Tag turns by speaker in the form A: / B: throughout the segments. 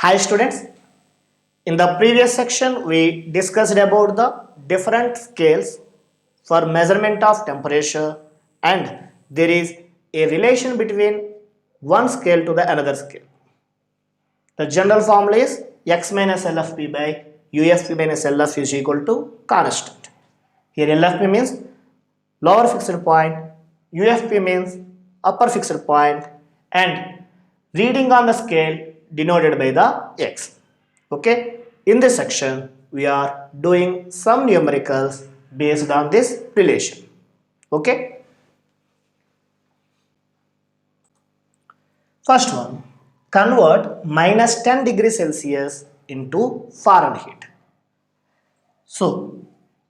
A: Hi students, in the previous section we discussed about the different scales for measurement of temperature and there is a relation between one scale to the another scale. The general formula is x minus LFP by UFP minus LF is equal to constant. Here LFP means lower fixed point, UFP means upper fixed point and reading on the scale denoted by the x. Okay, in this section we are doing some numericals based on this relation. Okay, first one, convert minus 10 degrees Celsius into Fahrenheit. So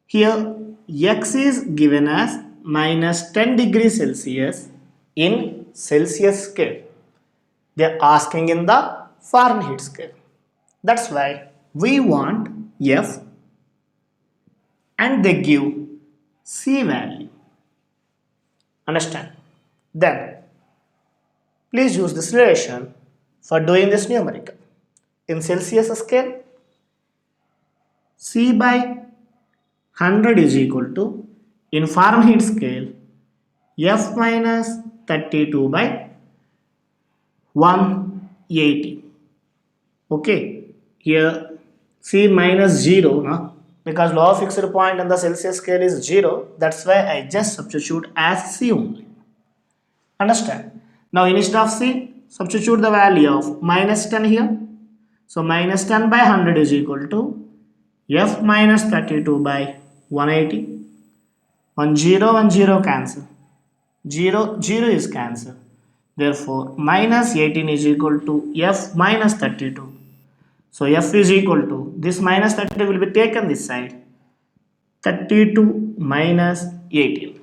A: here x is given as minus 10 degrees Celsius in Celsius scale. They are asking in the Fahrenheit scale. That's why we want F and they give C value. Understand? Then please use this relation for doing this numerical. In Celsius scale, C by 100 is equal to, in Fahrenheit scale, F minus 32 by 180. Okay, here C minus 0, no? Because lower fixed point on the Celsius scale is 0, that's why I just substitute as C only. Understand? Now instead of C, substitute the value of minus 10 here. So minus 10 by 100 is equal to F minus 32 by 180. 1 0 cancel. 0 is cancel. Therefore minus 18 is equal to F minus 32. So F is equal to, this minus 32 will be taken this side. 32 minus 18.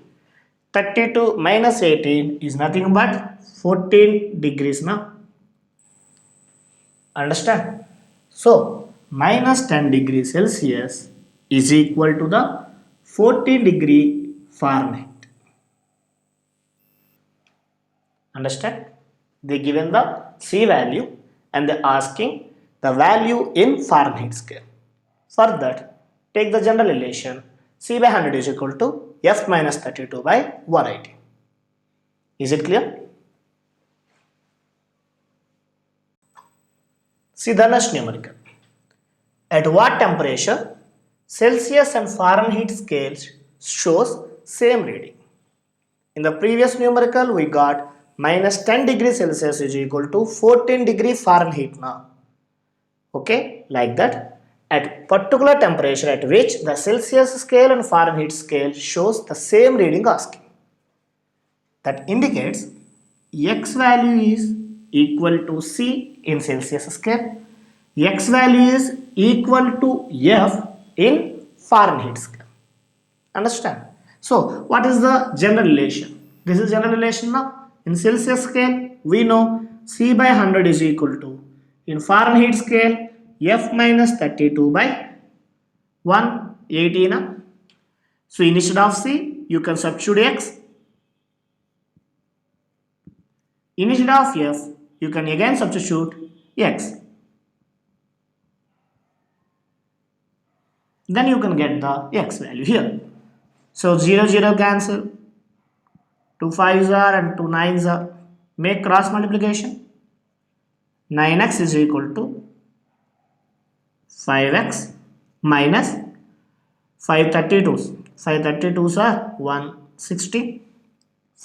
A: 32 minus 18 is nothing but 14 degrees now. Understand? So minus 10 degrees Celsius is equal to the 14 degree Fahrenheit. Understand? They given the C value and they asking the value in Fahrenheit scale. For that, take the general relation C by 100 is equal to F minus 32 by 180. Is it clear? See the next numerical. At what temperature Celsius and Fahrenheit scales shows same reading? In the previous numerical we got minus 10 degrees Celsius is equal to 14 degree Fahrenheit now. Okay, like that. At particular temperature at which the Celsius scale and Fahrenheit scale shows the same reading asking. That indicates x value is equal to C in Celsius scale, x value is equal to F in Fahrenheit scale. Understand? So what is the general relation? This is general relation now. In Celsius scale we know C by 100 is equal to, in Fahrenheit scale, F minus 32 by 180 na? So instead of C you can substitute x. Instead of F you can again substitute x. Then you can get the x value here. So 0 0 cancel, 2 5s are and 2 9s are. Make cross multiplication. 9x is equal to 5x minus 532s. 532s are 160.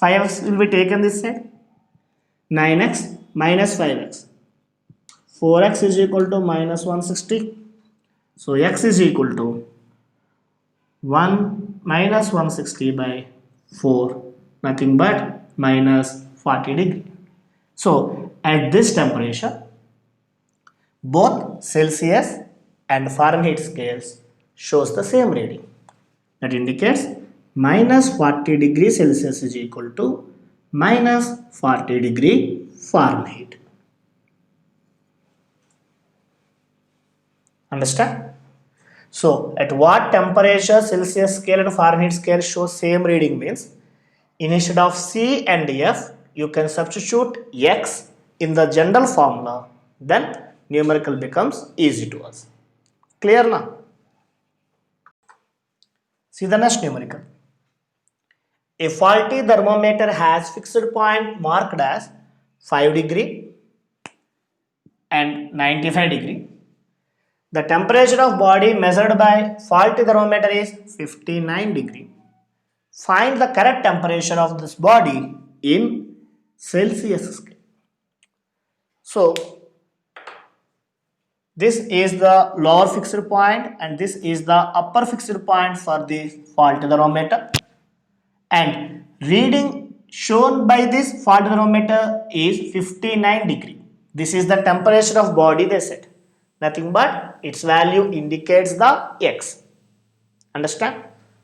A: 5x will be taken this side. 9x minus 5x. 4x is equal to minus 160. So x is equal to 1 minus 160 by 4. Nothing but minus 40 degree. So at this temperature, both Celsius and Fahrenheit scales shows the same reading. That indicates minus 40 degree Celsius is equal to minus 40 degree Fahrenheit. Understand? So at what temperature Celsius scale and Fahrenheit scale show same reading means, instead of C and F you can substitute x in the general formula, then numerical becomes easy to us. Clear now? See the next numerical. A faulty thermometer has fixed point marked as 5 degree and 95 degree. The temperature of body measured by faulty thermometer is 59 degree. Find the correct temperature of this body in Celsius scale. So, this is the lower fixed point and this is the upper fixed point for the faulty thermometer. And reading shown by this faulty thermometer is 59 degree. This is the temperature of body, they said. Nothing but its value indicates the X. Understand?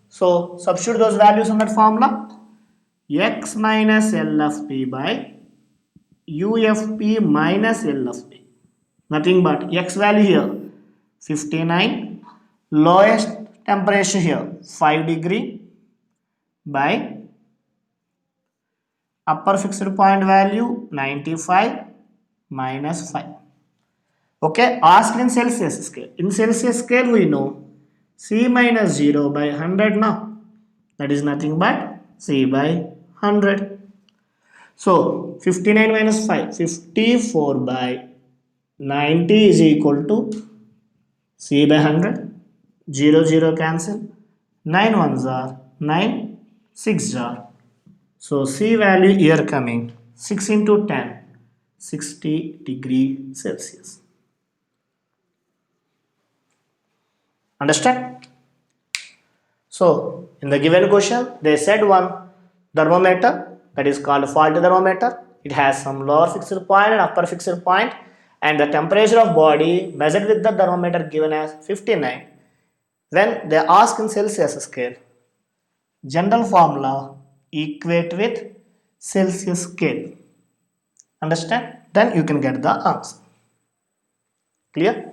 A: So substitute those values in that formula. X minus LFP by UFP minus LFP. Nothing but X value here 59, lowest temperature here 5 degree by upper fixed point value 95 minus 5. Okay, asked in Celsius scale. In Celsius scale we know C minus 0 by 100 now. That is nothing but C by 100. So 59 minus 5, 54 by 90 is equal to C by 100. 0, 0 cancel. 9 ones are 9, 6 are. So C value here coming 6 into 10, 60 degree Celsius. Understand? So in the given question they said one thermometer that is called faulty thermometer. It has some lower fixed point and upper fixed point, and the temperature of body measured with the thermometer given as 59. When they ask in Celsius scale, general formula equate with Celsius scale. Understand? Then you can get the answer. Clear?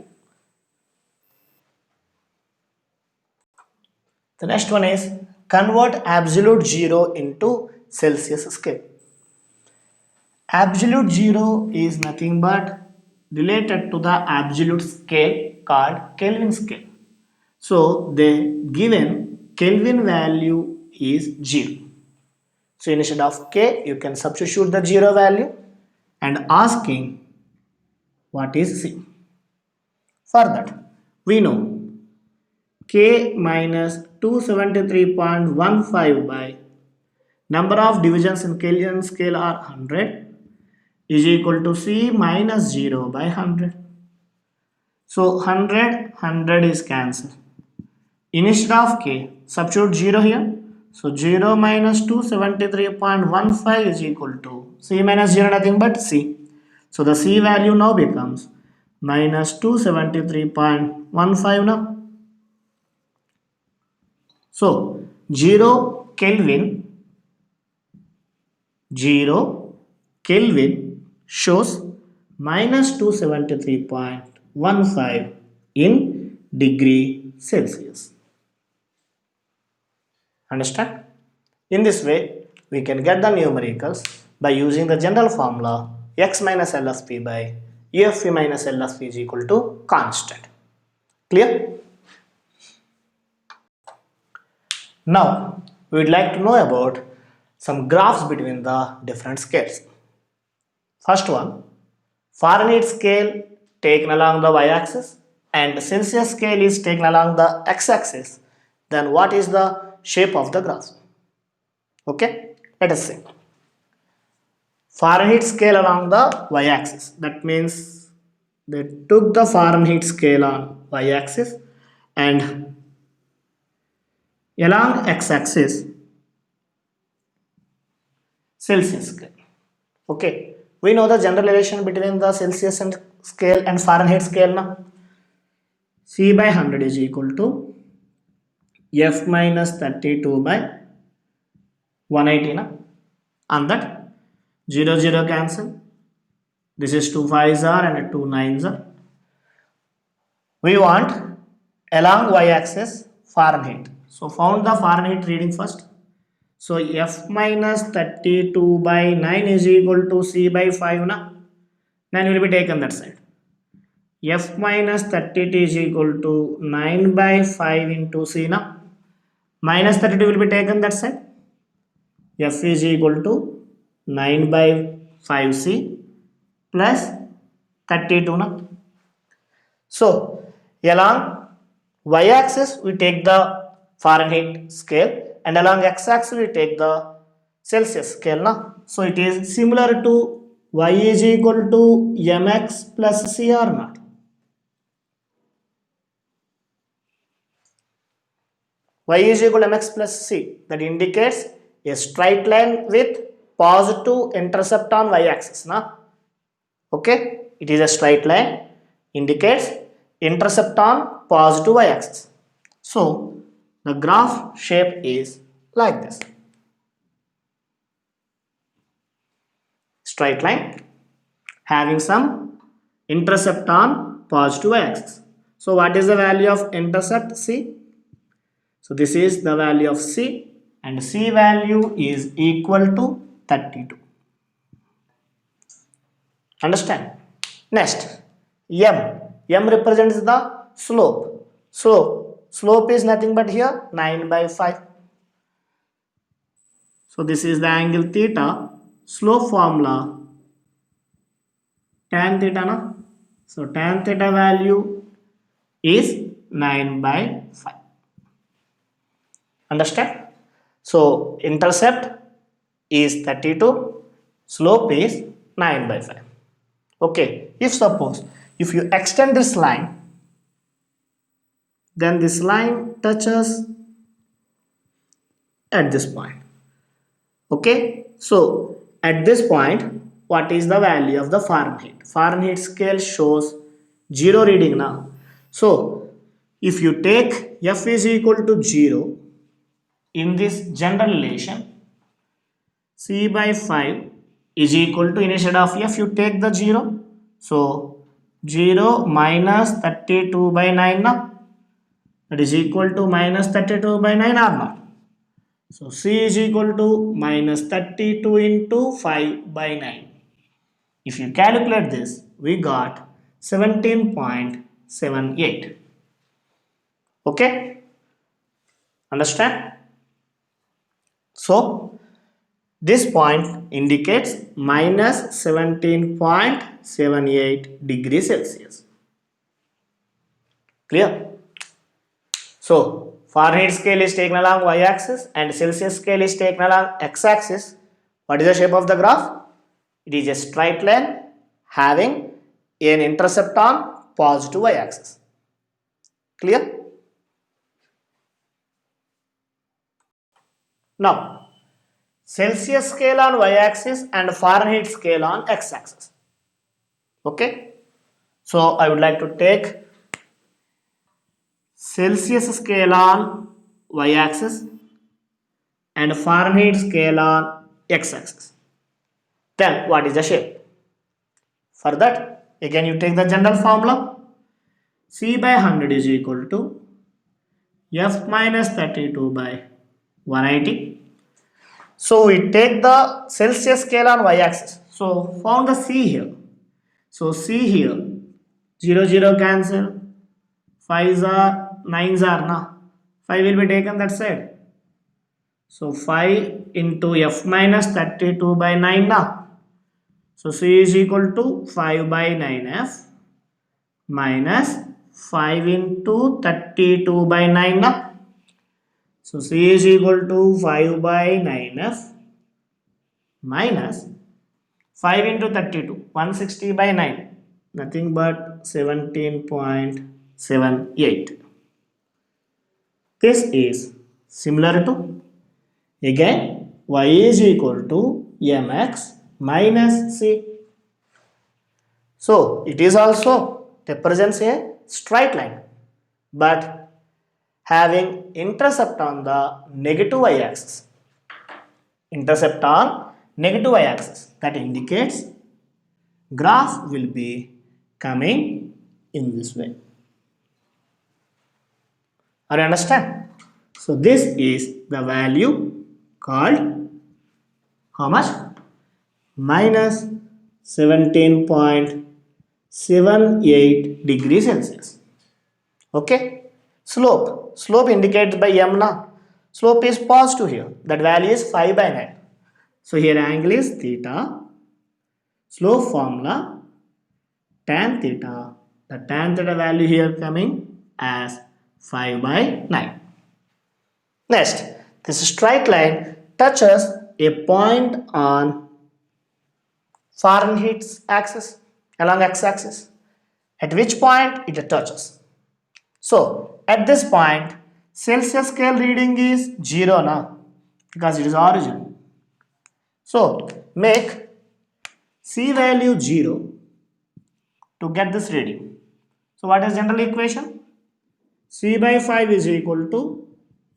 A: The next one is convert absolute zero into Celsius scale. Absolute zero is nothing but related to the absolute scale called Kelvin scale. So the given Kelvin value is 0. So instead of K you can substitute the 0 value and asking what is C. For that we know K minus 273.15 by number of divisions in Kelvin scale are 100 is equal to C minus 0 by 100. So 100 is cancelled. Instead of K, substitute 0 here. So 0 minus 273.15 is equal to C minus 0 nothing but C. So the C value now becomes minus 273.15 now. So 0 Kelvin shows minus 273.15 in degree Celsius. Understand? In this way, we can get the numericals by using the general formula X minus LFP by UFP minus LFP is equal to constant. Clear? Now, we would like to know about some graphs between the different scales. First one, Fahrenheit scale taken along the y-axis and Celsius scale is taken along the x-axis. Then what is the shape of the graph? Okay, let us see. Fahrenheit scale along the y-axis. That means they took the Fahrenheit scale on y-axis and along x-axis Celsius scale. Okay, we know the general relation between the Celsius and scale and Fahrenheit scale now. C by 100 is equal to F minus 32 by 180 na? On that 0 0 cancel. This is 2 5s are and 2 9s are. We want along y-axis Fahrenheit. So found the Fahrenheit reading first. So F minus 32 by 9 is equal to C by 5 na? 9 will be taken that side. f minus 32 is equal to 9 by 5 into c now. Minus 32 will be taken that side. F is equal to 9 by 5c plus 32 now. So along y-axis we take the Fahrenheit scale and along x-axis we take the Celsius scale now. So it is similar to y is equal to mx plus c or not. Y is equal to mx plus c, that indicates a straight line with positive intercept on y-axis now. Okay, it is a straight line, indicates intercept on positive y-axis. So the graph shape is like this. Straight line having some intercept on positive y-axis. So what is the value of intercept c? So this is the value of c and c value is equal to 32. Understand? Next, m represents the slope. Slope is nothing but here 9 by 5. So this is the angle theta. Slope formula tan theta na. So tan theta value is 9 by 5. Understand? So intercept is 32, slope is 9 by 5. Okay, if you extend this line, then this line touches at this point. Okay, so at this point, what is the value of the Fahrenheit? Fahrenheit scale shows 0 reading now. So if you take F is equal to 0 in this general relation, C by 5 is equal to, instead of F you take the 0. So 0 minus 32 by 9 now, that is equal to minus 32 by 9 or not. So C is equal to minus 32 into 5 by 9. If you calculate this, we got 17.78. Okay? Understand? So this point indicates minus 17.78 degrees Celsius. Clear? So Fahrenheit scale is taken along y-axis and Celsius scale is taken along x-axis. What is the shape of the graph? It is a straight line having an intercept on positive y-axis. Clear? Now, Celsius scale on y-axis and Fahrenheit scale on x-axis. Okay? So I would like to take Celsius scale on y-axis and Fahrenheit scale on x-axis. Then what is the shape? For that, again you take the general formula. C by 100 is equal to F minus 32 by 180. So we take the Celsius scale on y-axis. So found the C here. So C here, 0, 0 cancel, 5s are, 9s are na. 5 will be taken that side. So 5 into F minus 32 by 9 na. So C is equal to 5 by 9F minus 5 into 32 by 9 na. So C is equal to 5 by 9F minus 5 into 32, 160 by 9, nothing but 17.78. This is similar to, again, y is equal to mx minus c. So it is also represents a straight line, but having intercept on the negative y-axis. Intercept on negative y-axis. That indicates graph will be coming in this way. Are you understand? So this is the value called how much? Minus 17.78 78 degrees Celsius. Okay. Slope indicated by m na. Slope is positive here. That value is 5 by 9. So here angle is theta. Slope formula tan theta. The tan theta value here coming as 5 by 9. Next, this straight line touches a point on Fahrenheit's axis along x-axis, at which point it touches. So at this point Celsius scale reading is 0 now because it is origin. So make C value 0 to get this reading. So what is general equation? C by 5 is equal to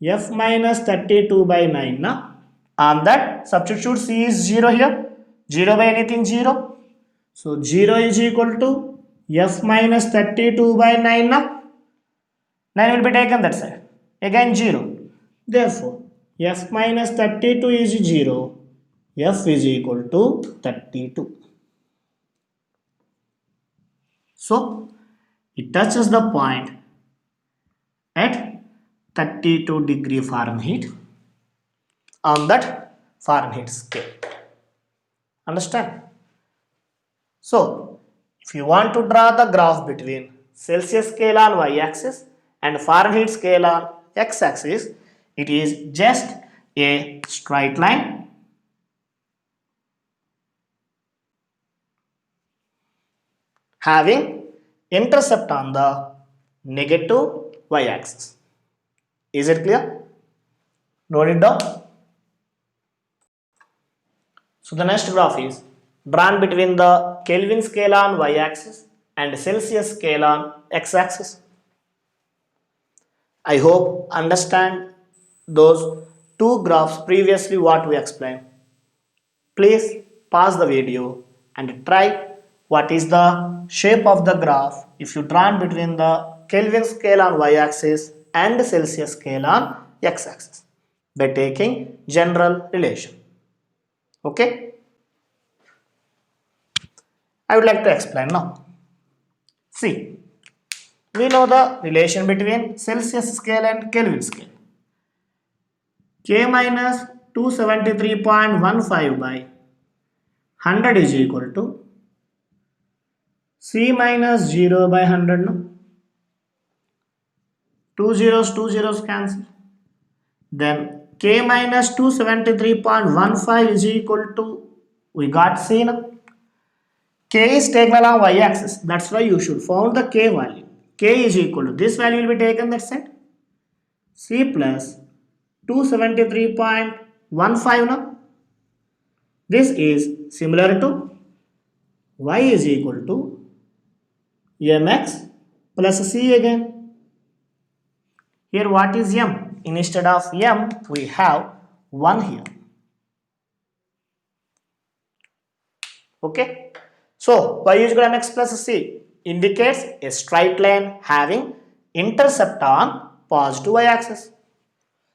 A: F minus 32 by 9 na? On that substitute C is 0 here. 0 by anything 0. So 0 is equal to F minus 32 by 9 na? 9 will be taken that side. Again 0. Therefore F minus 32 is 0. F is equal to 32. So it touches the point at 32 degree Fahrenheit on that Fahrenheit scale. Understand? So if you want to draw the graph between Celsius scale on y-axis and Fahrenheit scale on x-axis, it is just a straight line having intercept on the negative y-axis. Is it clear? Note it down. So the next graph is drawn between the Kelvin scale on y-axis and Celsius scale on x-axis. I hope understand those two graphs previously what we explained. Please pause the video and try what is the shape of the graph if you drawn between the Kelvin scale on y-axis and Celsius scale on x-axis by taking general relation. Okay? I would like to explain now. See, we know the relation between Celsius scale and Kelvin scale. K minus 273.15 by 100 is equal to C minus 0 by 100. No? Two zeros cancel. Then K minus 273.15 is equal to, we got C now. K is taken along y-axis. That's why you should find the K value. K is equal to, this value will be taken that side. C plus 273.15 now. This is similar to y is equal to mx plus c again. Here what is m? Instead of m we have 1 here. Okay. So y is equal to mx plus c indicates a straight line having intercept on positive y-axis.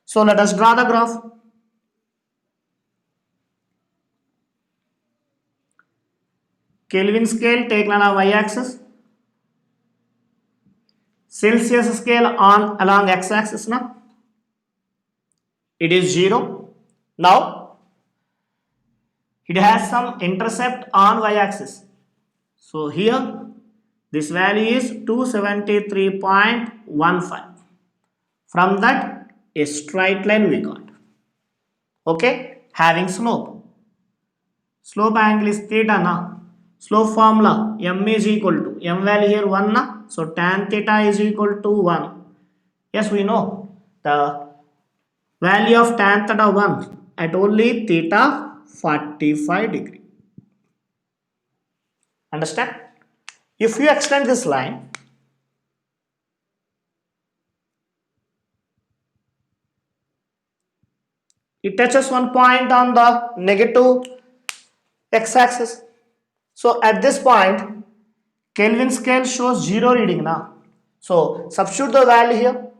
A: So let us draw the graph. Kelvin scale taken on y-axis. Celsius scale on along x-axis now. It is 0. Now it has some intercept on y-axis. So here this value is 273.15. From that a straight line we got. Okay, having slope. Slope angle is theta now. Slope formula m is equal to, m value here 1 na? So tan theta is equal to 1. Yes, we know the value of tan theta 1 at only theta 45 degree. Understand? If you extend this line, it touches one point on the negative x-axis. So at this point Kelvin scale shows 0 reading now. So substitute the value here.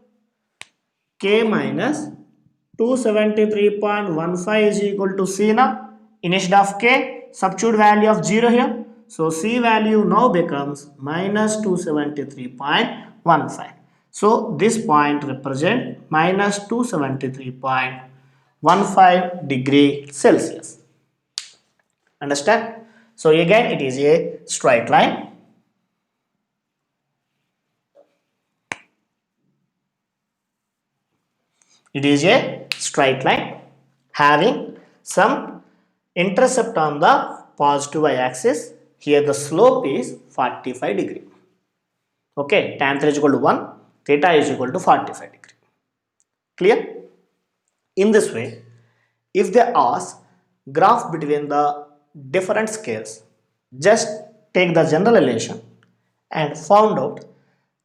A: K minus 273.15 is equal to C now. Instead of K, substitute value of 0 here. So C value now becomes minus 273.15. So this point represents minus 273.15 degree Celsius. Understand? So again it is a straight line. It is a straight line having some intercept on the positive y-axis. Here the slope is 45 degree. Okay, tan theta is equal to 1, theta is equal to 45 degree. Clear? In this way, if they ask graph between the different scales, just take the general relation and found out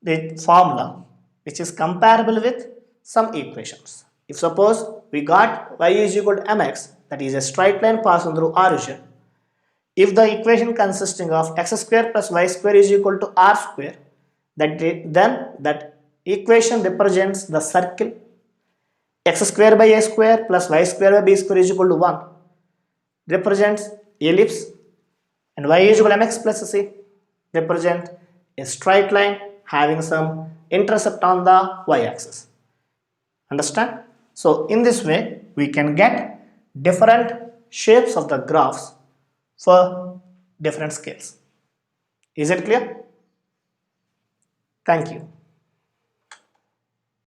A: the formula which is comparable with some equations. If suppose we got y is equal to mx, that is a straight line passing through origin. If the equation consisting of x square plus y square is equal to r square, then that equation represents the circle. X square by a square plus y square by b square is equal to 1 represents ellipse, and y is equal to mx plus c represent a straight line having some intercept on the y-axis. Understand? So in this way we can get different shapes of the graphs for different scales. Is it clear? Thank you.